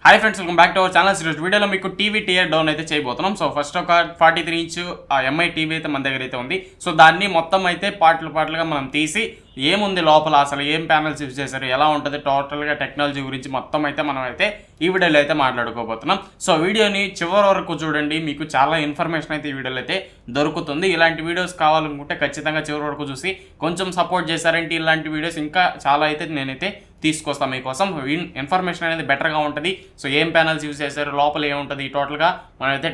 Hi friends, welcome back to our channel. ఈరోజు వీడియోలో మీకు టీవీ టియర్ డౌన్ అయితే చేయబోతున్నాం. సో ఫస్ట్ ఒక 43 ఇంచ్ ఎంఐ టీవీ అయితే మన దగ్గర అయితే ఉంది. సో దాన్ని మొత్తం అయితే పార్ట్లుగా మనం తీసి ఏముంది లోపల, అసలు ఏం ప్యానల్స్ యూజ్ చేశారు, ఎలా ఉంటుంది, టోటల్గా టెక్నాలజీ గురించి మొత్తం అయితే మనం అయితే ఈ వీడియోలో అయితే మాట్లాడుకోబోతున్నాం. సో వీడియోని చివరి వరకు చూడండి, మీకు చాలా ఇన్ఫర్మేషన్ అయితే ఈ వీడియోలో అయితే దొరుకుతుంది. ఇలాంటి వీడియోస్ కావాలనుకుంటే ఖచ్చితంగా చివరి వరకు చూసి కొంచెం సపోర్ట్ చేశారంటే ఇలాంటి వీడియోస్ ఇంకా చాలా అయితే నేనైతే తీసుకొస్తాం మీకోసం. ఇన్ఫర్మేషన్ అనేది బెటర్గా ఉంటుంది. సో ఏం ప్యానల్స్ యూజ్ చేశారు, లోపల ఏముంటుంది, టోటల్గా మనమైతే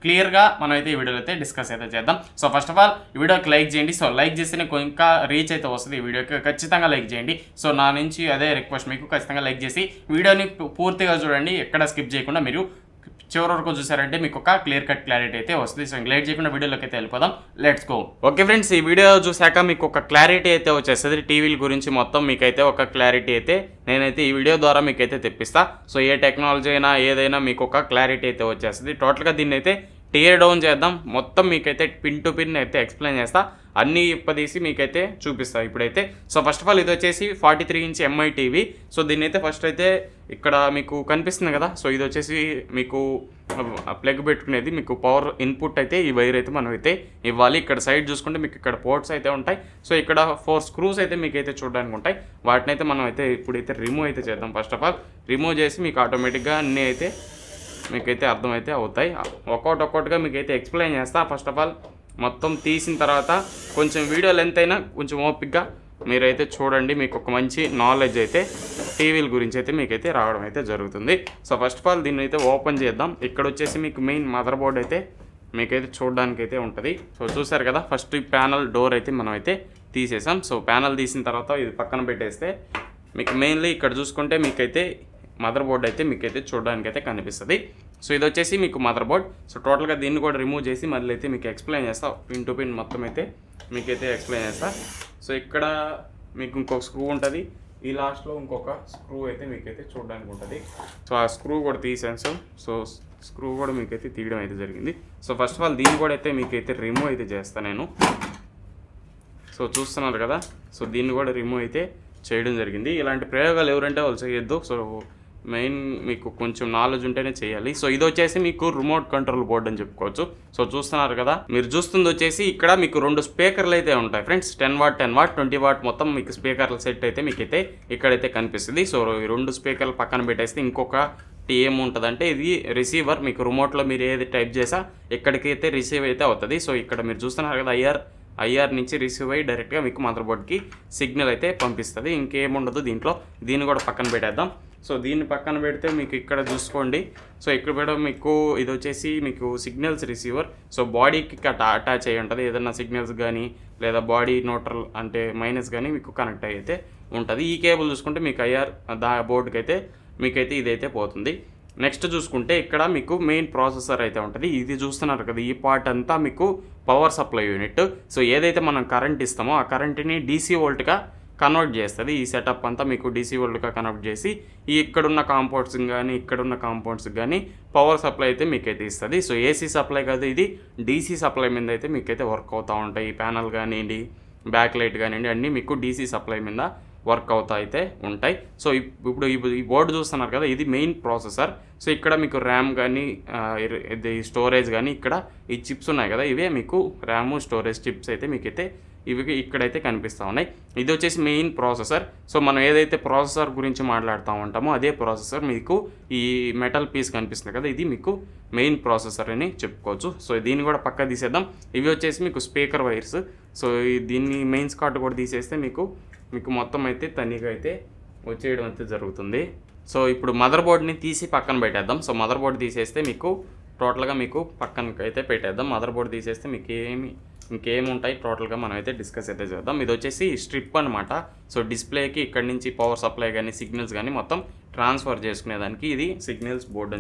క్లియర్గా మనమైతే ఈ వీడియోలో అయితే డిస్కస్ అయితే చేద్దాం. సో ఫస్ట్ ఆఫ్ ఆల్ ఈ వీడియోకి లైక్ చేయండి. సో లైక్ చేస్తేనే ఇంకా రీచ్ అయితే వస్తుంది ఈ వీడియోకి. ఖచ్చితంగా లైక్ చేయండి. సో నా నుంచి అదే రిక్వెస్ట్, మీకు ఖచ్చితంగా లైక్ చేసి వీడియోని పూర్తిగా చూడండి, ఎక్కడ స్కిప్ చేయకుండా మీరు చివరి వరకు చూసారంటే మీకు ఒక క్లియర్ కట్ క్లారిటీ అయితే వస్తుంది. సో లేట్ చేయకుండా వీడియోలోకి అయితే వెళ్ళిపోదాం. Let's go. ఓకే ఫ్రెండ్స్, ఈ వీడియో చూసాక మీకు ఒక క్లారిటీ అయితే వచ్చేస్తుంది టీవీల గురించి మొత్తం. మీకైతే ఒక క్లారిటీ అయితే నేనైతే ఈ వీడియో ద్వారా మీకైతే తెప్పిస్తా. సో ఏ టెక్నాలజీ అయినా ఏదైనా మీకు ఒక క్లారిటీ అయితే వచ్చేస్తుంది. టోటల్గా దీన్ని అయితే టియర్ డౌన్ చేద్దాం. మొత్తం మీకైతే పిన్ టు పిన్ అయితే ఎక్స్ప్లెయిన్ చేస్తా, అన్నీ ఇప్పదీసి మీకైతే చూపిస్తా ఇప్పుడైతే. సో ఫస్ట్ ఆఫ్ ఆల్ ఇది వచ్చేసి 43 ఇంచ్ ఎంఐ టీవీ. సో దీన్ని అయితే ఫస్ట్ అయితే ఇక్కడ మీకు కనిపిస్తుంది కదా. సో ఇది వచ్చేసి మీకు ప్లగ్ పెట్టుకునేది, మీకు పవర్ ఇన్పుట్ అయితే ఈ వైర్ అయితే మనం అయితే ఇవ్వాలి. ఇక్కడ సైడ్ చూసుకుంటే మీకు ఇక్కడ పోర్ట్స్ అయితే ఉంటాయి. సో ఇక్కడ 4 స్క్రూస్ అయితే మీకైతే చూడడానికి ఉంటాయి. వాటిని అయితే మనం అయితే ఇప్పుడైతే రిమూవ్ అయితే చేద్దాం. ఫస్ట్ ఆఫ్ ఆల్ రిమూవ్ చేసి మీకు ఆటోమేటిక్గా అన్నీ అయితే మీకైతే అర్థమైతే అవుతాయి. ఒక్కొక్కటిగా మీకైతే ఎక్స్ప్లెయిన్ చేస్తా. ఫస్ట్ ఆఫ్ ఆల్ మొత్తం తీసిన తర్వాత కొంచెం వీడియో లెంత్ అయినా కొంచెం ఓపిక్గా మీరైతే చూడండి, మీకు ఒక మంచి నాలెడ్జ్ అయితే టీవీల గురించి అయితే మీకైతే రావడం అయితే జరుగుతుంది. సో ఫస్ట్ ఆఫ్ ఆల్ దీన్ని అయితే ఓపెన్ చేద్దాం. ఇక్కడ వచ్చేసి మీకు మెయిన్ మదర్ బోర్డ్ అయితే మీకైతే చూడడానికి అయితే ఉంటుంది. సో చూసారు కదా, ఫస్ట్ ఈ ప్యానల్ డోర్ అయితే మనం అయితే తీసేసాం. సో ప్యానల్ తీసిన తర్వాత ఇది పక్కన పెట్టేస్తే మీకు మెయిన్లీ ఇక్కడ చూసుకుంటే మీకైతే మదర్ బోర్డ్ అయితే మీకైతే చూడడానికి అయితే కనిపిస్తుంది. సో ఇది వచ్చేసి మీకు మదర్ బోర్డ్. సో టోటల్గా దీన్ని కూడా రిమూవ్ చేసి మళ్ళీ అయితే మీకు ఎక్స్ప్లెయిన్ చేస్తా. పిన్ టు పిన్ మొత్తం అయితే మీకైతే ఎక్స్ప్లెయిన్ చేస్తా. సో ఇక్కడ మీకు ఇంకొక స్క్రూ ఉంటుంది, ఈ లాస్ట్లో ఇంకొక స్క్రూ అయితే మీకైతే చూడడానికి ఉంటుంది. సో ఆ స్క్రూ కూడా తీసాను. సో స్క్రూ కూడా మీకైతే తీయడం అయితే జరిగింది. సో ఫస్ట్ ఆఫ్ ఆల్ దీన్ని కూడా అయితే మీకైతే రిమూవ్ అయితే చేస్తాను నేను. సో చూస్తున్నారు కదా, సో దీన్ని కూడా రిమూవ్ అయితే చేయడం జరిగింది. ఇలాంటి ప్రయోగాలు ఎవరంటే వాళ్ళు చేయొద్దు. సో మెయిన్ మీకు కొంచెం నాలెడ్జ్ ఉంటేనే చేయాలి. సో ఇది వచ్చేసి మీకు రిమోట్ కంట్రోల్ బోర్డ్ అని చెప్పుకోవచ్చు. సో చూస్తున్నారు కదా, మీరు చూస్తుంది వచ్చేసి ఇక్కడ మీకు 2 స్పీకర్లు అయితే ఉంటాయి ఫ్రెండ్స్. 10 వాట్ 10 వాట్ 20 వాట్ మొత్తం మీకు స్పీకర్ల సెట్ అయితే మీకైతే ఇక్కడైతే కనిపిస్తుంది. సో ఈ 2 స్పీకర్లు పక్కన పెట్టేస్తే ఇంకొక ఏముంటుందంటే ఇది రిసీవర్. మీకు రిమోట్లో మీరు ఏది టైప్ చేసా ఎక్కడికైతే రిసీవ్ అయితే అవుతుంది. సో ఇక్కడ మీరు చూస్తున్నారు కదా, ఐఆర్ నుంచి రిసీవ్ అయ్యి డైరెక్ట్గా మీకు మదర్ బోర్డ్కి సిగ్నల్ అయితే పంపిస్తుంది. ఇంకేముండదు దీంట్లో. దీన్ని కూడా పక్కన పెట్టేద్దాం. సో దీన్ని పక్కన పెడితే మీకు ఇక్కడ చూసుకోండి. సో ఇక్కడ కూడా మీకు ఇది వచ్చేసి మీకు సిగ్నల్స్ రిసీవర్. సో బాడీకి అటాచ్ అయ్యి ఉంటుంది. ఏదైనా సిగ్నల్స్ కానీ లేదా బాడీ న్యూట్రల్ అంటే మైనస్ కానీ మీకు కనెక్ట్ అయితే ఉంటుంది. ఈ కేబుల్ చూసుకుంటే మీకు ఐఆర్ బోర్డుకి అయితే మీకైతే ఇదైతే పోతుంది. నెక్స్ట్ చూసుకుంటే ఇక్కడ మీకు మెయిన్ ప్రాసెసర్ అయితే ఉంటుంది. ఇది చూస్తున్నారు కదా, ఈ పార్ట్ అంతా మీకు పవర్ సప్లై యూనిట్. సో ఏదైతే మనం కరెంట్ ఇస్తామో ఆ కరెంట్ని డీసీ వోల్ట్గా కన్వర్ట్ చేస్తుంది. ఈ సెటప్ అంతా మీకు డీసీ వోల్ట్గా కన్వర్ట్ చేసి ఈ ఇక్కడున్న కాంపౌండ్స్ కానీ ఇక్కడున్న కాంపౌండ్స్ కానీ పవర్ సప్లై అయితే మీకైతే ఇస్తుంది. సో ఏసీ సప్లై కాదు, ఇది డీసీ సప్లై మీద అయితే మీకైతే వర్క్ అవుతూ ఉంటాయి. ఈ ప్యానల్ కానివ్వండి, బ్యాక్ లైట్ కానివ్వండి, అన్నీ మీకు డీసీ సప్లై మీద వర్క్ అవుతా అయితే ఉంటాయి. సో ఇప్పుడు ఈ బోర్డు చూస్తున్నారు కదా, ఇది మెయిన్ ప్రాసెసర్. సో ఇక్కడ మీకు ర్యామ్ కానీ ఇది స్టోరేజ్ కానీ ఇక్కడ ఈ చిప్స్ ఉన్నాయి కదా, ఇవే మీకు ర్యామ్ స్టోరేజ్ చిప్స్ అయితే మీకైతే ఇవి ఇక్కడైతే కనిపిస్తూ ఉన్నాయి. ఇది వచ్చేసి మెయిన్ ప్రాసెసర్. సో మనం ఏదైతే ప్రాసెసర్ గురించి మాట్లాడుతూ ఉంటామో అదే ప్రాసెసర్ మీకు ఈ మెటల్ పీస్ కనిపిస్తుంది కదా, ఇది మీకు మెయిన్ ప్రాసెసర్ అని చెప్పుకోవచ్చు. సో దీన్ని కూడా పక్క తీసేద్దాం. ఇవి వచ్చేసి మీకు స్పీకర్ వైర్స్. సో దీన్ని మెయిన్స్ కార్డు కూడా తీసేస్తే మీకు మొత్తం అయితే తనిగా అయితే వచ్చేయడం అయితే జరుగుతుంది. సో ఇప్పుడు మదర్ బోర్డ్ని తీసి పక్కన పెట్టేద్దాం. సో మదర్ బోర్డ్ తీసేస్తే మీకు టోటల్గా మీకు పక్కనకి అయితే పెట్టేద్దాం. మదర్ బోర్డ్ తీసేస్తే మీకు ఇంకేమి ఉంటాయి టోటల్గా మనం అయితే డిస్కస్ అయితే చేద్దాం. ఇది వచ్చేసి స్ట్రిప్ అనమాట. సో డిస్ప్లేకి ఇక్కడి నుంచి పవర్ సప్లై కానీ సిగ్నల్స్ కానీ మొత్తం ట్రాన్స్ఫర్ చేసుకునేదానికి ఇది సిగ్నల్స్ బోర్డ్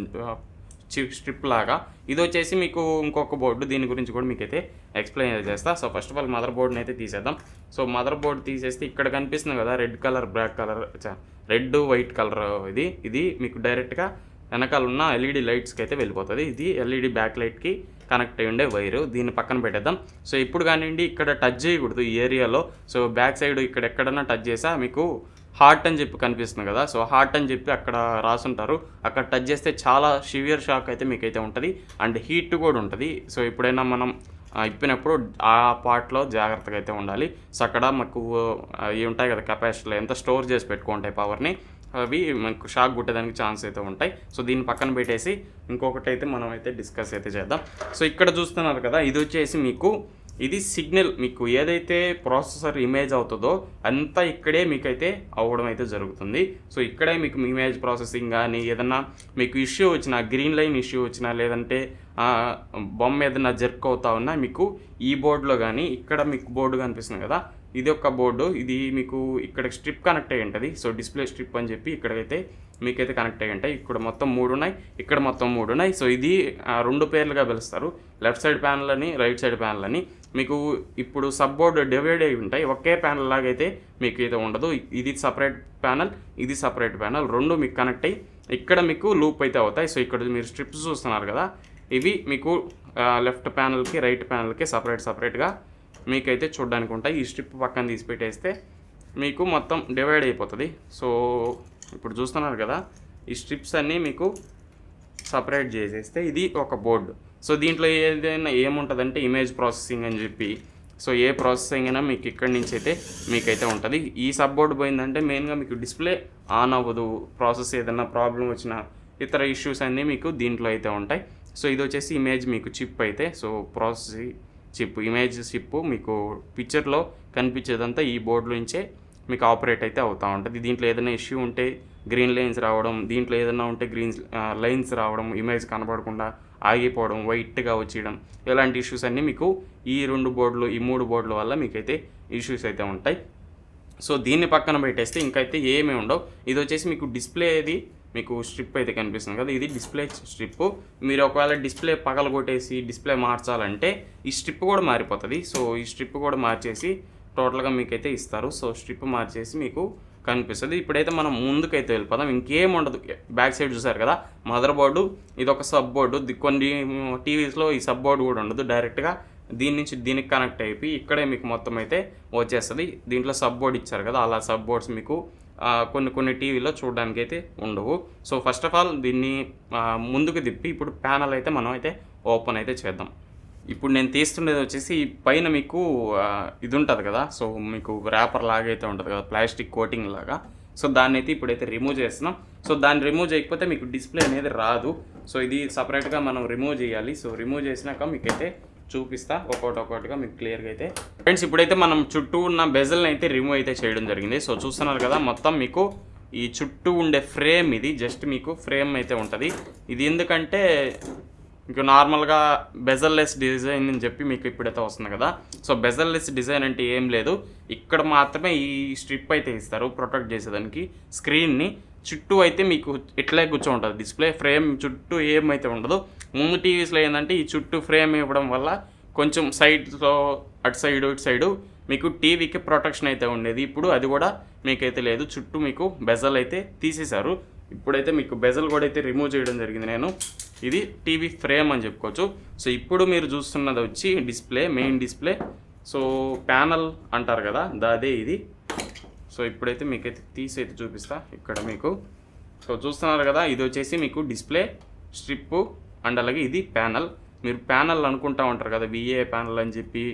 స్ట్రిప్ లాగా. ఇది వచ్చేసి మీకు ఇంకొక బోర్డు, దీని గురించి కూడా మీకైతే ఎక్స్ప్లెయిన్ చేస్తా. So first of all mother బోర్డ్ని అయితే తీసేద్దాం. సో మదర్ బోర్డ్ తీసేస్తే ఇక్కడ కనిపిస్తుంది కదా, red colour black colour red white colour ఇది మీకు డైరెక్ట్గా వెనకాల ఉన్న ఎల్ఈడి లైట్స్కి అయితే వెళ్ళిపోతుంది. ఇది ఎల్ఈడి బ్యాక్ లైట్కి కనెక్ట్ అయ్యి ఉండే వైరు. దీన్ని పక్కన పెట్టేద్దాం. సో ఇప్పుడు కానివ్వండి ఇక్కడ టచ్ చేయకూడదు ఈ ఏరియాలో. సో బ్యాక్ సైడ్ ఇక్కడ ఎక్కడన్నా టచ్ చేసా మీకు హార్ట్ అని చెప్పి కనిపిస్తుంది కదా, సో హార్ట్ అని చెప్పి అక్కడ రాసుంటారు. అక్కడ టచ్ చేస్తే చాలా సివియర్ షాక్ అయితే మీకైతే ఉంటుంది అండ్ హీట్ కూడా ఉంటుంది. సో ఎప్పుడైనా మనం ఇప్పినప్పుడు ఆ పార్ట్లో జాగ్రత్తగా అయితే ఉండాలి. సో అక్కడ మాకు ఇవి ఉంటాయి కదా కెపాసిటీలో ఎంత స్టోర్ చేసి పెట్టుకుంటాయి పవర్ని, అవి మనకు షాక్ కొట్టేదానికి ఛాన్స్ అయితే ఉంటాయి. సో దీన్ని పక్కన పెట్టేసి ఇంకొకటి అయితే మనం అయితే డిస్కస్ అయితే చేద్దాం. సో ఇక్కడ చూస్తున్నారు కదా, ఇది వచ్చేసి మీకు ఇది సిగ్నల్, మీకు ఏదైతే ప్రాసెసర్ ఇమేజ్ అవుతుందో అంతా ఇక్కడే మీకైతే అవ్వడం అయితే జరుగుతుంది. సో ఇక్కడే మీకు ఇమేజ్ ప్రాసెసింగ్ కానీ ఏదన్నా మీకు ఇష్యూ వచ్చినా, గ్రీన్ లైన్ ఇష్యూ వచ్చినా, లేదంటే బొమ్మ ఏదైనా జర్క్ అవుతా ఉన్నా మీకు ఈ బోర్డులో కానీ, ఇక్కడ మీకు బోర్డు కనిపిస్తుంది కదా, ఇది ఒక బోర్డు, ఇది మీకు ఇక్కడ స్ట్రిప్ కనెక్ట్ అయ్యి ఉంటుంది. సో డిస్ప్లే స్ట్రిప్ అని చెప్పి ఇక్కడైతే మీకైతే కనెక్ట్ అయ్యి ఉంటాయి. ఇక్కడ మొత్తం 3 ఉన్నాయి, ఇక్కడ మొత్తం 3 ఉన్నాయి. సో ఇది 2 పేర్లుగా పిలుస్తారు, లెఫ్ట్ సైడ్ ప్యానల్ అని, రైట్ సైడ్ ప్యానల్ అని. మీకు ఇప్పుడు సబ్ బోర్డు డివైడ్ అయ్యి ఉంటాయి, ఒకే ప్యానల్ లాగా అయితే మీకు అయితే ఉండదు. ఇది సపరేట్ ప్యానల్, ఇది సపరేట్ ప్యానల్, 2 మీకు కనెక్ట్ అయ్యి ఇక్కడ మీకు లూప్ అయితే అవుతాయి. సో ఇక్కడ మీరు స్ట్రిప్స్ చూస్తున్నారు కదా, ఇవి మీకు లెఫ్ట్ ప్యానల్కి రైట్ ప్యానల్కి సపరేట్గా మీకైతే చూడడానికి ఉంటాయి. ఈ స్ట్రిప్ పక్కన తీసి పెట్టేస్తే మీకు మొత్తం డివైడ్ అయిపోతుంది. సో ఇప్పుడు చూస్తున్నారు కదా, ఈ స్ట్రిప్స్ అన్నీ మీకు సపరేట్ చేసేస్తే ఇది ఒక బోర్డు. సో దీంట్లో ఏదైనా ఏముంటుందంటే ఇమేజ్ ప్రాసెసింగ్ అని చెప్పి, సో ఏ ప్రాసెసింగ్ అయినా మీకు ఇక్కడి నుంచి అయితే మీకైతే ఉంటుంది. ఈ సబ్ బోర్డు పోయిందంటే మెయిన్గా మీకు డిస్ప్లే ఆన్ అవ్వదు, ప్రాసెస్ ఏదైనా ప్రాబ్లం వచ్చినా ఇతర ఇష్యూస్ అన్నీ మీకు దీంట్లో అయితే ఉంటాయి. సో ఇది వచ్చేసి ఇమేజ్ మీకు చిప్ అయితే, so process chip, image chip మీకు పిక్చర్లో కనిపించేదంతా ఈ బోర్డు నుంచే మీకు ఆపరేట్ అయితే అవుతూ ఉంటుంది. దీంట్లో ఏదైనా ఇష్యూ ఉంటే గ్రీన్ లైన్స్ రావడం, దీంట్లో ఏదైనా ఉంటే గ్రీన్ లైన్స్ రావడం, ఇమేజ్ కనబడకుండా ఆగిపోవడం, వైట్గా వచ్చేయడం, ఇలాంటి ఇష్యూస్ అన్నీ మీకు ఈ 2 బోర్డులు, ఈ 3 బోర్డుల వల్ల మీకైతే ఇష్యూస్ అయితే ఉంటాయి. సో దీన్ని పక్కన పెట్టేస్తే ఇంకైతే ఏమీ ఉండవు. ఇది వచ్చేసి మీకు డిస్ప్లే ఇది మీకు స్ట్రిప్ అయితే కనిపిస్తుంది కదా, ఇది డిస్ప్లే స్ట్రిప్. మీరు ఒకవేళ డిస్ప్లే పగలగొట్టేసి డిస్ప్లే మార్చాలంటే ఈ స్ట్రిప్ కూడా మారిపోతుంది. సో ఈ స్ట్రిప్ కూడా మార్చేసి టోటల్గా మీకైతే ఇస్తారు. సో స్ట్రిప్ మార్చేసి మీకు కనిపిస్తుంది. ఇప్పుడైతే మనం ముందుకైతే వెళ్ళిపోదాం, ఇంకేం ఉండదు. బ్యాక్ సైడ్ చూసారు కదా మదర్ బోర్డు, ఇది ఒక సబ్ బోర్డు. కొన్ని టీవీస్లో ఈ సబ్ బోర్డు కూడా ఉండదు, డైరెక్ట్గా దీని నుంచి దీనికి కనెక్ట్ అయిపోయి ఇక్కడే మీకు మొత్తం అయితే వచ్చేస్తుంది. దీంట్లో సబ్ బోర్డు ఇచ్చారు కదా, అలా సబ్ బోర్డ్స్ మీకు కొన్ని టీవీలో చూడడానికి అయితే ఉండవు. సో ఫస్ట్ ఆఫ్ ఆల్ దీన్ని ముందుకు తిప్పి ఇప్పుడు ప్యానల్ అయితే మనం అయితే ఓపెన్ అయితే చేద్దాం. ఇప్పుడు నేను తీస్తుండేది వచ్చేసి పైన మీకు ఇది ఉంటుంది కదా, సో మీకు ర్యాపర్ లాగా అయితే ఉంటుంది కదా, ప్లాస్టిక్ కోటింగ్ లాగా. సో దాన్ని అయితే ఇప్పుడైతే రిమూవ్ చేస్తున్నాం. సో దాన్ని రిమూవ్ చేయకపోతే మీకు డిస్ప్లే అనేది రాదు. సో ఇది సపరేట్గా మనం రిమూవ్ చేయాలి. సో రిమూవ్ చేసినాక మీకైతే చూపిస్తా ఒక్కొక్కటిగా మీకు క్లియర్గా అయితే. ఫ్రెండ్స్ ఇప్పుడైతే మనం చుట్టూ ఉన్న బెజల్ని అయితే రిమూవ్ అయితే చేయడం జరిగింది. సో చూస్తున్నారు కదా, మొత్తం మీకు ఈ చుట్టూ ఉండే ఫ్రేమ్, ఇది జస్ట్ మీకు ఫ్రేమ్ అయితే ఉంటుంది. ఇది ఎందుకంటే మీకు నార్మల్గా బెజల్లెస్ డిజైన్ అని చెప్పి మీకు ఇప్పుడైతే వస్తుంది కదా. సో బెజల్లెస్ డిజైన్ అంటే ఏం లేదు, ఇక్కడ మాత్రమే ఈ స్ట్రిప్ అయితే ఇస్తారు ప్రొటెక్ట్ చేసేదానికి. స్క్రీన్ని చుట్టూ అయితే మీకు ఇట్లే కూర్చోంటుంది, డిస్ప్లే ఫ్రేమ్ చుట్టూ ఏమైతే ఉండదు. ముందు టీవీస్లో ఏంటంటే ఈ చుట్టూ ఫ్రేమ్ ఇవ్వడం వల్ల కొంచెం సైడ్లో అటు సైడు ఇటు సైడు మీకు టీవీకి ప్రొటెక్షన్ అయితే ఉండేది. ఇప్పుడు అది కూడా మీకైతే లేదు, చుట్టూ మీకు బెజల్ అయితే తీసేశారు. ఇప్పుడైతే మీకు బెజల్ కూడా అయితే రిమూవ్ చేయడం జరిగింది నేను. ఇది టీవీ ఫ్రేమ్ అని చెప్పుకోవచ్చు. సో ఇప్పుడు మీరు చూస్తున్నది వచ్చి display, main display. So panel అంటారు కదా, అదే ఇది. సో ఇప్పుడైతే మీకైతే తీసి అయితే చూపిస్తా ఇక్కడ మీకు. సో చూస్తున్నారు కదా, ఇది వచ్చేసి మీకు డిస్ప్లే స్ట్రిప్ అండ్ అలాగే ఇది ప్యానల్. మీరు ప్యానల్ అనుకుంటా ఉంటారు కదా, విఏ ప్యానల్ అని చెప్పి,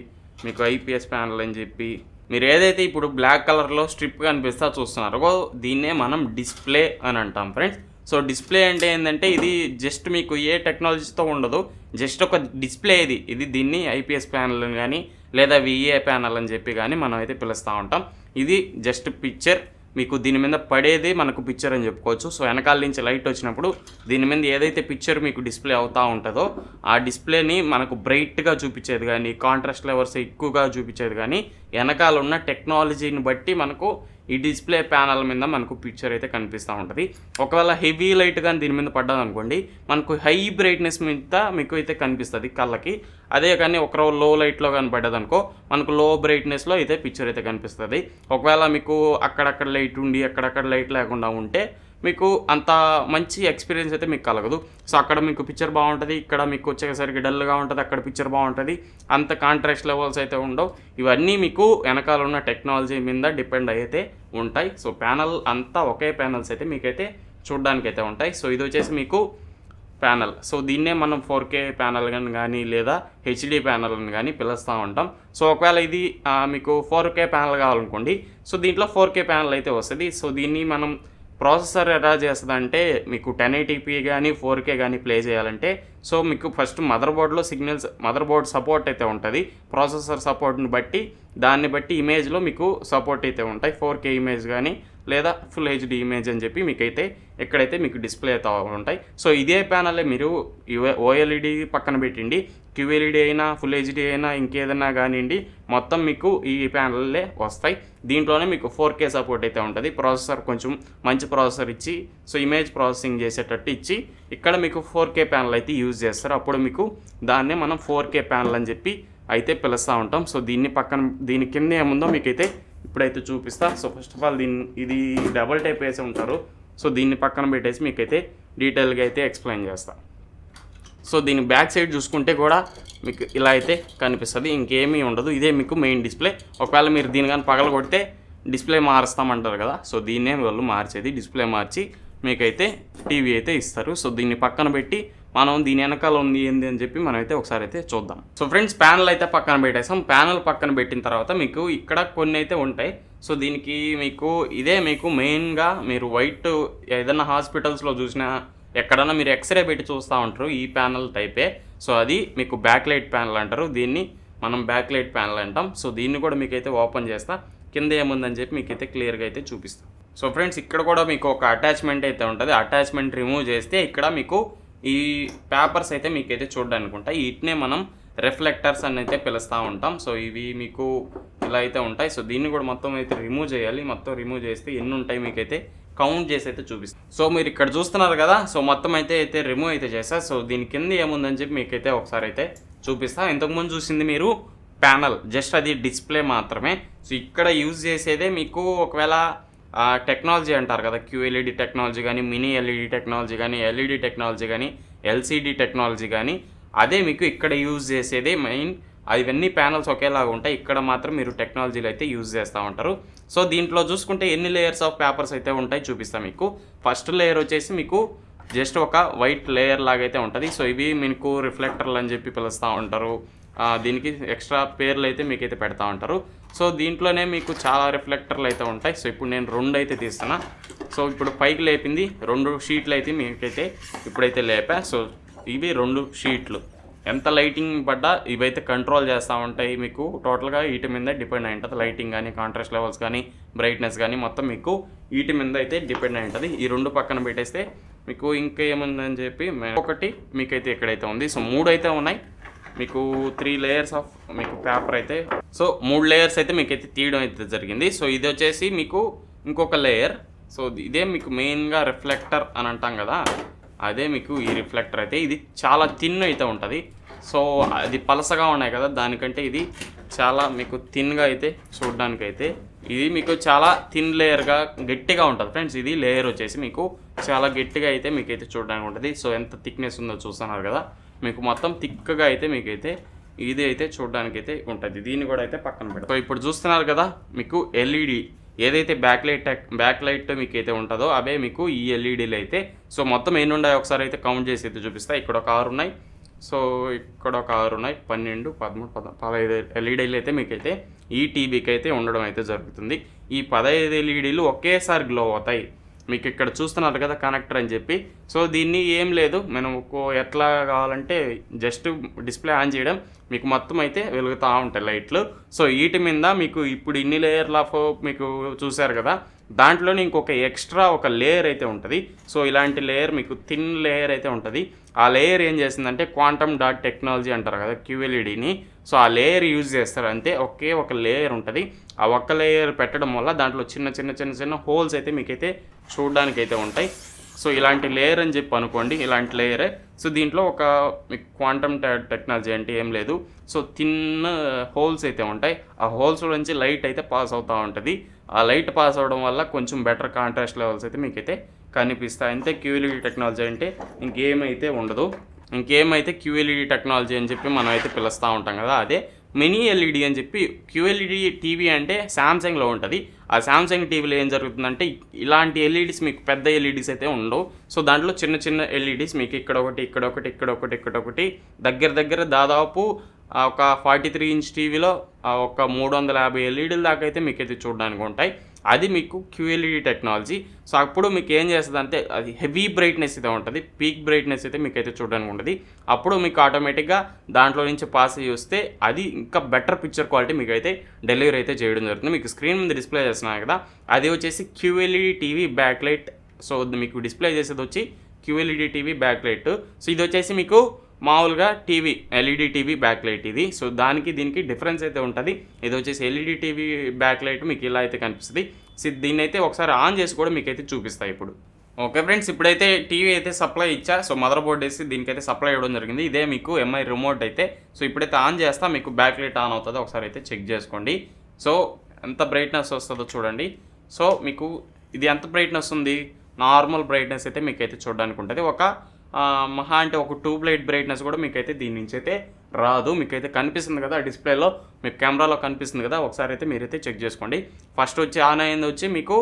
మీకు ఐపీఎస్ ప్యానల్ అని చెప్పి. మీరు ఏదైతే ఇప్పుడు బ్లాక్ కలర్లో స్ట్రిప్ కనిపిస్తా చూస్తున్నారో దీన్నే మనం డిస్ప్లే అని అంటాం ఫ్రెండ్స్. సో డిస్ప్లే అంటే ఏంటంటే ఇది జస్ట్ మీకు ఏ టెక్నాలజీతో ఉండదు, జస్ట్ ఒక డిస్ప్లే. ఇది దీన్ని ఐపీఎస్ ప్యానల్ కానీ లేదా విఏ ప్యానల్ అని చెప్పి కానీ మనం అయితే పిలుస్తూ ఉంటాం. ఇది జస్ట్ పిక్చర్, మీకు దీని మీద పడేది మనకు పిక్చర్ అని చెప్పుకోవచ్చు. సో వెనకాల నుంచి లైట్ వచ్చినప్పుడు దీని మీద ఏదైతే పిక్చర్ మీకు డిస్ప్లే అవుతూ ఉంటుందో ఆ డిస్ప్లేని మనకు బ్రైట్గా చూపించేది కానీ, కాంట్రాస్ట్ లెవెల్స్ ఎక్కువగా చూపించేది కానీ, వెనకాల ఉన్న టెక్నాలజీని బట్టి మనకు ఈ డిస్ప్లే ప్యానల్ మీద మనకు పిక్చర్ అయితే కనిపిస్తూ ఉంటుంది. ఒకవేళ హెవీ లైట్ కానీ దీని మీద పడ్డది అనుకోండి, మనకు హై బ్రైట్నెస్ మీద మీకు అయితే కనిపిస్తుంది కళ్ళకి. అదే కానీ ఒక లో లైట్లో కానీ పడ్డది అనుకో, మనకు లో బ్రైట్నెస్లో అయితే పిక్చర్ అయితే కనిపిస్తుంది. ఒకవేళ మీకు అక్కడక్కడ లైట్ ఉండి అక్కడక్కడ లైట్ లేకుండా ఉంటే మీకు అంత మంచి ఎక్స్పీరియన్స్ అయితే మీకు కలగదు. సో అక్కడ మీకు పిక్చర్ బాగుంటుంది, ఇక్కడ మీకు వచ్చేసరికి డల్గా ఉంటుంది, అక్కడ పిక్చర్ బాగుంటుంది, అంత కాంట్రాస్ట్ లెవెల్స్ అయితే ఉండవు. ఇవన్నీ మీకు వెనకాల ఉన్న టెక్నాలజీ మీద డిపెండ్ అయితే ఉంటాయి. సో ప్యానల్ అంతా ఒకే ప్యానల్స్ అయితే మీకైతే చూడడానికి అయితే ఉంటాయి. సో ఇది వచ్చేసి మీకు ప్యానల్. సో దీన్నే మనం 4K ప్యానల్ కానీ లేదా హెచ్డి ప్యానల్ అని కానీ పిలుస్తూ ఉంటాం. సో ఒకవేళ ఇది మీకు 4K ప్యానల్ కావాలనుకోండి, సో దీంట్లో 4K ప్యానల్ అయితే వస్తుంది. సో దీన్ని మనం ప్రాసెసర్ ఎలా చేస్తుందంటే మీకు 1080p కానీ 4K కానీ ప్లే చేయాలంటే సో మీకు ఫస్ట్ మదర్ బోర్డ్లో మదర్ బోర్డ్ సపోర్ట్ అయితే ఉంటుంది. ప్రాసెసర్ సపోర్ట్ని బట్టి దాన్ని బట్టి ఇమేజ్లో మీకు సపోర్ట్ అయితే ఉంటాయి. 4K ఇమేజ్ కానీ లేదా ఫుల్ హెచ్డి ఇమేజ్ అని చెప్పి మీకైతే ఎక్కడైతే మీకు డిస్ప్లే అయితే ఉంటాయి. సో ఇదే ప్యానలే మీరు OLED పక్కన పెట్టండి, QLED అయినా ఫుల్ హెచ్డి అయినా ఇంకేదైనా కానివ్వండి, మొత్తం మీకు ఈ ప్యానల్లే వస్తాయి. దీంట్లోనే మీకు 4K సపోర్ట్ అయితే ఉంటుంది. ప్రాసెసర్ కొంచెం మంచి ప్రాసెసర్ ఇచ్చి సో ఇమేజ్ ప్రాసెసింగ్ చేసేటట్టు ఇచ్చి ఇక్కడ మీకు 4K ప్యానల్ అయితే యూజ్ చేస్తారు. అప్పుడు మీకు దాన్నే మనం 4K ప్యానల్ అని చెప్పి అయితే పిలుస్తూ ఉంటాం. సో దీని కింద ఏముందో మీకైతే ఇప్పుడైతే చూపిస్తా. సో ఫస్ట్ ఆఫ్ ఆల్ ఇది డబుల్ టైప్ వేసి ఉంటారు. సో దీన్ని పక్కన పెట్టేసి మీకైతే డీటెయిల్గా అయితే ఎక్స్ప్లెయిన్ చేస్తా. సో దీని బ్యాక్ సైడ్ చూసుకుంటే కూడా మీకు ఇలా అయితే కనిపిస్తుంది, ఇంకేమీ ఉండదు. ఇదే మీకు మెయిన్ డిస్ప్లే. ఒకవేళ మీరు దీని కానీ పగలగొడితే డిస్ప్లే మారుస్తామంటారు కదా, సో దీన్నే వాళ్ళు మార్చేది, డిస్ప్లే మార్చి మీకైతే టీవీ అయితే ఇస్తారు. సో దీన్ని పక్కన పెట్టి మనం దీని వెనకాల ఉంది ఏంది అని చెప్పి మనం అయితే ఒకసారి అయితే చూద్దాం. సో ఫ్రెండ్స్ ప్యానల్ అయితే పక్కన పెట్టేసాం. ప్యానల్ పక్కన పెట్టిన తర్వాత మీకు ఇక్కడ కొన్ని అయితే ఉంటాయి. సో దీనికి ఇదే మీకు మెయిన్గా మీరు వైట్ ఏదైనా హాస్పిటల్స్లో చూసినా ఎక్కడన్నా మీరు ఎక్స్రే పెట్టి చూస్తూ ఉంటారు, ఈ ప్యానల్ టైపే. సో అది మీకు బ్యాక్ లైట్ ప్యానల్ అంటారు, దీన్ని మనం బ్యాక్ లైట్ ప్యానల్ అంటాం. సో దీన్ని కూడా మీకైతే ఓపెన్ చేస్తా, కింద ఏముందని చెప్పి మీకైతే క్లియర్గా అయితే చూపిస్తాం. సో ఫ్రెండ్స్ ఇక్కడ కూడా మీకు ఒక అటాచ్మెంట్ అయితే ఉంటుంది. అటాచ్మెంట్ రిమూవ్ చేస్తే ఇక్కడ మీకు ఈ పేపర్స్ అయితే మీకైతే చూడడానికి ఉంటాయి. వీటినే మనం రిఫ్లెక్టర్స్ అని అయితే పిలుస్తూ ఉంటాం. సో ఇవి మీకు ఇలా అయితే ఉంటాయి. సో దీన్ని కూడా మొత్తం అయితే రిమూవ్ చేయాలి. మొత్తం రిమూవ్ చేస్తే ఎన్ని ఉంటాయి మీకైతే కౌంట్ చేసి అయితే చూపిస్తాం. సో మీరు ఇక్కడ చూస్తున్నారు కదా, సో మొత్తం అయితే రిమూవ్ అయితే చేస్తా. సో దీని కింద ఏముందని చెప్పి మీకైతే ఒకసారి అయితే చూపిస్తా. ఇంతకుముందు చూసింది మీరు ప్యానల్, జస్ట్ అది డిస్ప్లే మాత్రమే. సో ఇక్కడ యూజ్ చేసేదే మీకు ఒకవేళ టెక్నాలజీ అంటారు కదా, QLED టెక్నాలజీ కానీ, మినీ LED టెక్నాలజీ కానీ, LED టెక్నాలజీ కానీ, LCD టెక్నాలజీ కానీ, అదే మీకు ఇక్కడ యూజ్ చేసేదే మెయిన్. అవన్నీ ప్యానల్స్ ఒకేలాగా ఉంటాయి, ఇక్కడ మాత్రం మీరు టెక్నాలజీలు అయితే యూజ్ చేస్తూ ఉంటారు. సో దీంట్లో చూసుకుంటే ఎన్ని లేయర్స్ ఆఫ్ పేపర్స్ అయితే ఉంటాయి చూపిస్తాను మీకు. ఫస్ట్ లేయర్ వచ్చేసి మీకు జస్ట్ ఒక వైట్ లేయర్ లాగా అయితే ఉంటుంది. సో ఇవి మీకు రిఫ్లెక్టర్లు అని చెప్పి పిలుస్తూ ఉంటారు, దీనికి ఎక్స్ట్రా పేర్లు అయితే మీకైతే పెడతా ఉంటారు. సో దీంట్లోనే మీకు చాలా రిఫ్లెక్టర్లు అయితే ఉంటాయి. సో ఇప్పుడు నేను 2 అయితే తీస్తున్నా. సో ఇప్పుడు పైకి లేపింది 2 షీట్లు అయితే మీకైతే ఇప్పుడైతే లేపా. సో ఇవి 2 షీట్లు, ఎంత లైటింగ్ పడ్డా ఇవైతే కంట్రోల్ చేస్తూ ఉంటాయి. మీకు టోటల్గా వీటి మీద డిపెండ్ అయి ఉంటుంది. లైటింగ్ కానీ, కాంట్రాస్ట్ లెవెల్స్ కానీ, బ్రైట్నెస్ కానీ మొత్తం మీకు వీటి మీద అయితే డిపెండ్ అయి ఉంటుంది. ఈ 2 పక్కన పెట్టేస్తే మీకు ఇంకా ఏముందని చెప్పి ఒకటి మీకైతే ఇక్కడైతే ఉంది. సో 3 అయితే ఉన్నాయి. మీకు 3 లేయర్స్ ఆఫ్ మీకు పేపర్ అయితే, సో 3 లేయర్స్ అయితే మీకైతే తీయడం అయితే జరిగింది. సో ఇది వచ్చేసి మీకు ఇంకొక లేయర్. సో ఇదే మీకు మెయిన్గా రిఫ్లెక్టర్ అని అంటాం కదా, అదే మీకు ఈ రిఫ్లెక్టర్ అయితే. ఇది చాలా థిన్ అయితే ఉంటుంది. సో అది పలసగా ఉన్నాయి కదా, దానికంటే ఇది చాలా మీకు థిన్గా అయితే చూడడానికి అయితే ఇది మీకు చాలా థిన్ లేయర్గా గట్టిగా ఉంటుంది ఫ్రెండ్స్. ఇది లేయర్ వచ్చేసి మీకు చాలా గట్టిగా అయితే మీకైతే చూడడానికి ఉంటుంది. సో ఎంత థిక్నెస్ ఉందో చూస్తున్నారు కదా, మీకు మొత్తం థిక్గా అయితే మీకైతే ఇది అయితే చూడడానికి అయితే ఉంటుంది. దీన్ని కూడా అయితే పక్కన పెడతాం. సో ఇప్పుడు చూస్తున్నారు కదా, మీకు LED ఏదైతే బ్యాక్ లైట్ మీకైతే ఉంటుందో అవే మీకు ఈ LEDలు అయితే. సో మొత్తం ఎన్ని ఉన్నాయి ఒకసారి అయితే కౌంట్ చేసి అయితే చూపిస్తా. ఇక్కడ ఒక 6 ఉన్నాయి. సో ఇక్కడ ఒక 6 ఉన్నాయి, 12, 13, 15 LEDలు అయితే మీకైతే ఈ టీవీకి అయితే ఉండడం అయితే జరుగుతుంది. ఈ 15 LEDలు ఒకేసారి గ్లో అవుతాయి. మీకు ఇక్కడ చూస్తున్నారు కదా కనెక్టర్ అని చెప్పి. సో దీన్ని ఏం లేదు, మనం ఎట్లా కావాలంటే జస్ట్ డిస్ప్లే ఆన్ చేయడం, మీకు మొత్తం అయితే వెలుగుతూ ఉంటాయి లైట్లు. సో వీటి మీద మీకు ఇప్పుడు ఇన్ని లేయర్ల మీకు చూసారు కదా, దాంట్లోనే ఇంకొక ఎక్స్ట్రా ఒక లేయర్ అయితే ఉంటుంది. సో ఇలాంటి లేయర్ మీకు థిన్ లేయర్ అయితే ఉంటుంది. ఆ లేయర్ ఏం చేస్తుందంటే క్వాంటమ్ డాట్ టెక్నాలజీ అంటారు కదా, QLEDని. సో ఆ లేయర్ యూజ్ చేస్తారు అంతే. ఒకే ఒక లేయర్ ఉంటుంది. ఆ ఒక్క లేయర్ పెట్టడం వల్ల దాంట్లో చిన్న హోల్స్ అయితే మీకైతే చూడడానికి అయితే ఉంటాయి. సో ఇలాంటి లేయర్ అని చెప్పి అనుకోండి, ఇలాంటి లేయరే. సో దీంట్లో ఒక మీకు క్వాంటమ్ టెక్నాలజీ అంటే ఏం లేదు. సో థిన్ హోల్స్ అయితే ఉంటాయి. ఆ హోల్స్ నుంచి లైట్ అయితే పాస్ అవుతూ ఉంటుంది. ఆ లైట్ పాస్ అవ్వడం వల్ల కొంచెం బెటర్ కాంట్రాస్ట్ లెవెల్స్ అయితే మీకైతే కనిపిస్తాయి. అంతే QLED టెక్నాలజీ అంటే ఇంకేమైతే ఉండదు. ఇంకేమైతే QLED టెక్నాలజీ అని చెప్పి మనం అయితే పిలుస్తూ ఉంటాం కదా, అదే మినీ LED అని చెప్పి. QLED టీవీ అంటే శాంసంగ్లో ఉంటుంది. ఆ శాంసంగ్ టీవీలో ఏం జరుగుతుందంటే ఇలాంటి ఎల్ఈడీస్ మీకు పెద్ద ఎల్ఈడీస్ అయితే ఉండవు. సో దాంట్లో చిన్న చిన్న ఎల్ఈడీస్ మీకు ఇక్కడ ఒకటి ఇక్కడ ఒకటి ఇక్కడ ఒకటి ఇక్కడ ఒకటి దగ్గర దాదాపు ఒక 43 ఇంచ్ టీవీలో ఒక 350 ఎల్ఈడీల దాకా అయితే మీకు అయితే చూడడానికి ఉంటాయి. అది మీకు QLED టెక్నాలజీ. సో అప్పుడు మీకు ఏం చేస్తుంది అంటే అది హెవీ బ్రైట్నెస్ అయితే ఉంటుంది, పీక్ బ్రైట్నెస్ అయితే మీకు అయితే చూడడానికి ఉంటుంది. అప్పుడు మీకు ఆటోమేటిక్గా దాంట్లో నుంచి పాస్ అయ్యి వస్తే అది ఇంకా బెటర్ పిక్చర్ క్వాలిటీ మీకు అయితే డెలివరీ అయితే చేయడం జరుగుతుంది. మీకు స్క్రీన్ మీద డిస్ప్లే చేస్తున్నాయి కదా, అది వచ్చేసి QLED TV back light. So మీకు డిస్ప్లే చేసేది వచ్చి QLED TV back light. So ఇది వచ్చేసి మీకు మామూలుగా TV LED TV back light ఇది. సో దానికి దీనికి డిఫరెన్స్ అయితే ఉంటుంది. ఇది వచ్చేసి LED టీవీ బ్యాక్ లైట్ మీకు ఇలా అయితే కనిపిస్తుంది. సో దీన్ని అయితే ఒకసారి ఆన్ చేసి కూడా మీకు అయితే చూపిస్తాయి ఇప్పుడు. ఓకే ఫ్రెండ్స్, ఇప్పుడైతే టీవీ అయితే సప్లై ఇచ్చా. సో మదర్ బోర్డ్ వేసి దీనికైతే సప్లై ఇవ్వడం జరిగింది. ఇదే మీకు MI రిమోట్ అయితే. సో ఇప్పుడైతే ఆన్ చేస్తా, మీకు బ్యాక్ లైట్ ఆన్ అవుతుంది, ఒకసారి అయితే చెక్ చేసుకోండి. సో ఎంత బ్రైట్నెస్ వస్తుందో చూడండి. సో మీకు ఇది ఎంత బ్రైట్నెస్ ఉంది, నార్మల్ బ్రైట్నెస్ అయితే మీకైతే చూడడానికి ఉంటుంది. ఒక మహా అంటే ఒక ట్యూబ్ లైట్ బ్రైట్నెస్ కూడా మీకైతే దీని నుంచి అయితే రాదు. మీకైతే కనిపిస్తుంది కదా డిస్ప్లేలో, మీకు కెమెరాలో కనిపిస్తుంది కదా, ఒకసారి అయితే మీరైతే చెక్ చేసుకోండి. ఫస్ట్ వచ్చి ఆన్ అయింది వచ్చి మీకు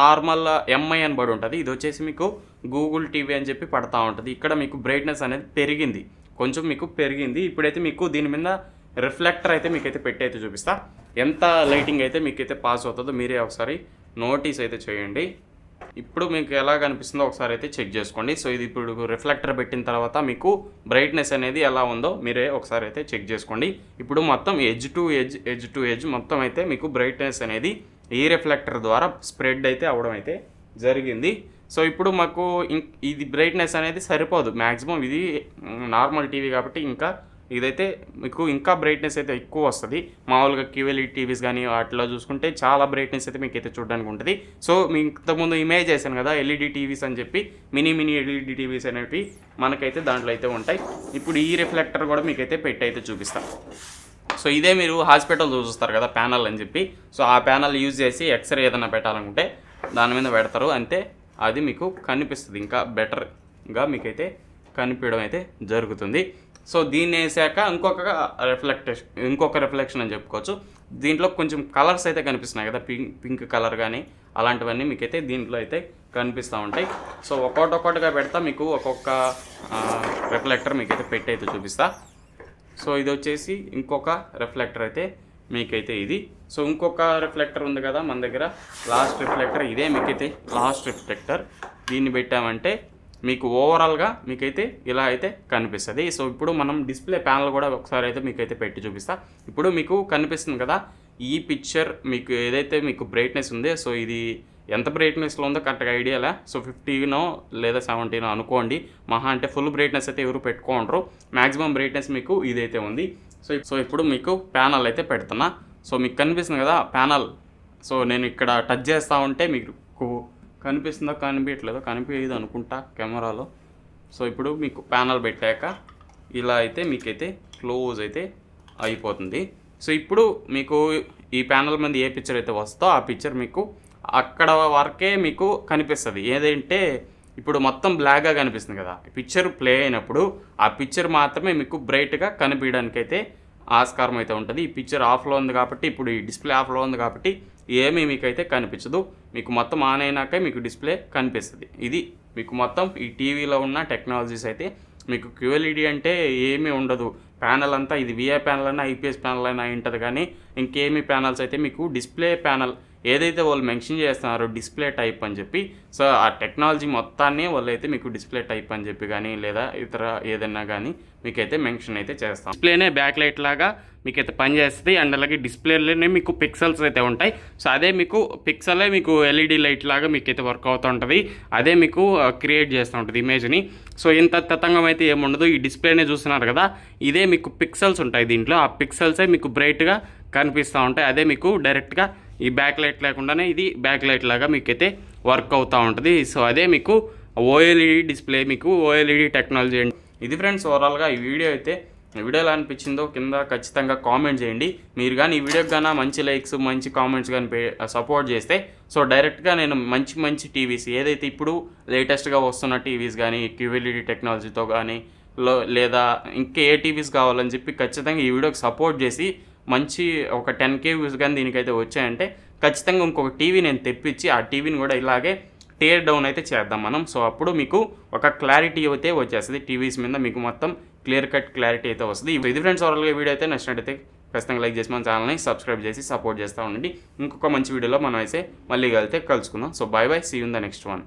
నార్మల్ MI అని పడి ఉంటుంది. ఇది వచ్చేసి మీకు గూగుల్ టీవీ అని చెప్పి పడతా ఉంటుంది. ఇక్కడ మీకు బ్రైట్నెస్ అనేది పెరిగింది, కొంచెం మీకు పెరిగింది. ఇప్పుడైతే మీకు దీని మీద రిఫ్లెక్టర్ అయితే మీకైతే పెట్టి అయితే చూపిస్తా, ఎంత లైటింగ్ అయితే మీకైతే పాస్ అవుతుందో మీరే ఒకసారి నోటీస్ అయితే చేయండి. ఇప్పుడు మీకు ఎలా కనిపిస్తుందో ఒకసారి అయితే చెక్ చేసుకోండి. సో ఇది ఇప్పుడు రిఫ్లెక్టర్ పెట్టిన తర్వాత మీకు బ్రైట్నెస్ అనేది ఎలా ఉందో మీరే ఒకసారి అయితే చెక్ చేసుకోండి. ఇప్పుడు మొత్తం ఎడ్జ్ టు ఎడ్జ్ మొత్తం అయితే మీకు బ్రైట్నెస్ అనేది ఈ రిఫ్లెక్టర్ ద్వారా స్ప్రెడ్ అయితే అవ్వడం అయితే జరిగింది. సో ఇప్పుడు మాకు ఇది బ్రైట్నెస్ అనేది సరిపోదు, మ్యాక్సిమం ఇది నార్మల్ టీవీ కాబట్టి ఇంకా ఇదైతే మీకు ఇంకా బ్రైట్నెస్ అయితే ఎక్కువ వస్తుంది. మామూలుగా QLED టీవీస్ కానీ వాటిలో చూసుకుంటే చాలా బ్రైట్నెస్ అయితే మీకు అయితే చూడడానికి ఉంటుంది. సో మీ ఇంతకుముందు ఇమేజ్ చేశాను కదా LED టీవీస్ అని చెప్పి, మినీ LED టీవీస్ అనేవి మనకైతే దాంట్లో అయితే ఉంటాయి. ఇప్పుడు ఈ రిఫ్లెక్టర్ కూడా మీకైతే పెట్టి అయితే చూపిస్తాను. సో ఇదే మీరు హాస్పిటల్ చూస్తారు కదా ప్యానల్ అని చెప్పి, సో ఆ ప్యానల్ యూజ్ చేసి ఎక్స్రే ఏదైనా పెట్టాలనుకుంటే దాని మీద పెడతారు, అంతే. అది మీకు కనిపిస్తుంది, ఇంకా బెటర్గా మీకైతే కనిపించడం అయితే జరుగుతుంది. సో దీన్ని వేసాక ఇంకొక రిఫ్లెక్షన్ అని చెప్పుకోవచ్చు. దీంట్లో కొంచెం కలర్స్ అయితే కనిపిస్తున్నాయి కదా, పింక్ కలర్ కానీ అలాంటివన్నీ మీకైతే దీంట్లో అయితే కనిపిస్తూ ఉంటాయి. సో ఒక్కొక్కటిగా పెడతా మీకు ఒక్కొక్క రిఫ్లెక్టర్ మీకైతే పెట్టి అయితే చూపిస్తా. సో ఇది వచ్చేసి ఇంకొక రిఫ్లెక్టర్ అయితే మీకైతే ఇది. సో ఇంకొక రిఫ్లెక్టర్ ఉంది కదా మన దగ్గర, లాస్ట్ రిఫ్లెక్టర్ ఇదే మీకైతే లాస్ట్ రిఫ్లెక్టర్. దీన్ని పెట్టామంటే మీకు ఓవరాల్గా మీకైతే ఇలా అయితే కనిపిస్తుంది. సో ఇప్పుడు మనం డిస్ప్లే ప్యానల్ కూడా ఒకసారి అయితే మీకైతే పెట్టి చూపిస్తా. ఇప్పుడు మీకు కనిపిస్తుంది కదా ఈ పిక్చర్, మీకు ఏదైతే మీకు బ్రైట్నెస్ ఉందో, సో ఇది ఎంత బ్రైట్నెస్లో ఉందో కరెక్ట్గా ఐడియాలా. సో 50నో లేదా 70నో అనుకోండి. మహా అంటే ఫుల్ బ్రైట్నెస్ అయితే ఎవరు పెట్టుకోండ్రు, మ్యాక్సిమం బ్రైట్నెస్ మీకు ఇదైతే ఉంది. సో ఇప్పుడు మీకు ప్యానల్ అయితే పెడుతున్నా. సో మీకు కనిపిస్తుంది కదా ప్యానల్. సో నేను ఇక్కడ టచ్ చేస్తూ ఉంటే మీకు కనిపిస్తుందో కనిపించట్లేదో, కనిపించదు అనుకుంటా కెమెరాలో. సో ఇప్పుడు మీకు ప్యానల్ పెట్టాక ఇలా అయితే మీకైతే క్లోజ్ అయితే అయిపోతుంది. సో ఇప్పుడు మీకు ఈ ప్యానల్ మీద ఏ పిక్చర్ అయితే వస్తుందో ఆ పిక్చర్ మీకు అక్కడ వరకే మీకు కనిపిస్తుంది. ఏదంటే ఇప్పుడు మొత్తం బ్లాక్గా కనిపిస్తుంది కదా, పిక్చర్ ప్లే అయినప్పుడు ఆ పిక్చర్ మాత్రమే మీకు బ్రైట్గా కనిపించడానికి అయితే ఆస్కారం అయితే ఉంటుంది. ఈ పిక్చర్ ఆఫ్లో ఉంది కాబట్టి, ఇప్పుడు ఈ డిస్ప్లే ఆఫ్లో ఉంది కాబట్టి ఏమీ మీకైతే కనిపించదు. మీకు మొత్తం ఆన్ అయినాకే మీకు డిస్ప్లే కనిపిస్తుంది. ఇది మీకు మొత్తం ఈ టీవీలో ఉన్న టెక్నాలజీస్ అయితే. మీకు QLED అంటే ఏమీ ఉండదు, ప్యానల్ అంతా ఇది VI ప్యానల్ అయినా IPS ప్యానల్ అయినా ఉంటుంది, కానీ ఇంకేమీ ప్యానల్స్ అయితే మీకు డిస్ప్లే ప్యానల్ ఏదైతే వాళ్ళు మెన్షన్ చేస్తున్నారో డిస్ప్లే టైప్ అని చెప్పి, సో ఆ టెక్నాలజీ మొత్తాన్ని వాళ్ళు అయితే మీకు డిస్ప్లే టైప్ అని చెప్పి కానీ లేదా ఇతర ఏదైనా కానీ మీకైతే మెన్షన్ అయితే చేస్తాం. డిస్ప్లేనే బ్యాక్ లైట్ లాగా మీకైతే పనిచేస్తుంది. అండ్ అలాగే డిస్ప్లేలోనే మీకు పిక్సెల్స్ అయితే ఉంటాయి. సో అదే మీకు పిక్సెలే మీకు LED లైట్ లాగా మీకైతే వర్క్ అవుతూ ఉంటుంది, అదే మీకు క్రియేట్ చేస్తూ ఉంటుంది ఇమేజ్ని. సో ఇంత తతంగం అయితే ఏముండదు. ఈ డిస్ప్లేనే చూస్తున్నారు కదా, ఇదే మీకు పిక్సెల్స్ ఉంటాయి దీంట్లో, ఆ పిక్సెల్సే మీకు బ్రైట్గా కనిపిస్తూ ఉంటాయి. అదే మీకు డైరెక్ట్గా ఈ బ్యాక్ లైట్ లేకుండానే ఇది బ్యాక్ లైట్ లాగా మీకైతే వర్క్ అవుతూ ఉంటుంది. సో అదే మీకు OLED డిస్ప్లే, మీకు OLED టెక్నాలజీ అండి. ఇది ఫ్రెండ్స్ ఓవరాల్గా ఈ వీడియో అయితే వీడియో ఎలా అనిపించిందో కింద ఖచ్చితంగా కామెంట్ చేయండి. మీరు కానీ ఈ వీడియోకి కానీ మంచి లైక్స్ మంచి కామెంట్స్ కానీ సపోర్ట్ చేస్తే సో డైరెక్ట్గా నేను మంచి టీవీస్ ఏదైతే ఇప్పుడు లేటెస్ట్గా వస్తున్న టీవీస్ కానీ QLED టెక్నాలజీతో కానీ లేదా ఇంకా ఏ టీవీస్ కావాలని చెప్పి ఖచ్చితంగా ఈ వీడియోకి సపోర్ట్ చేసి మంచి ఒక 10K వ్యూస్ కానీ దీనికైతే వచ్చాయంటే ఖచ్చితంగా ఇంకొక టీవీ నేను తెప్పించి ఆ టీవీని కూడా ఇలాగే టేర్ డౌన్ అయితే చేద్దాం మనం. సో అప్పుడు మీకు ఒక క్లారిటీ అయితే వచ్చేస్తుంది టీవీస్ మీద, మీకు మొత్తం క్లియర్ కట్ క్లారిటీ అయితే వస్తుంది. ఇది ఫ్రెండ్స్ ఓవరాల్గా వీడియో అయితే నచ్చినట్టయితే ఖచ్చితంగా లైక్ చేసి మన ఛానల్ని సబ్స్క్రైబ్ చేసి సపోర్ట్ చేస్తూ ఉండండి. ఇంకొక మంచి వీడియోలో మనం అయితే మళ్ళీ కలుసుకుందాం. So bye see you in the next one.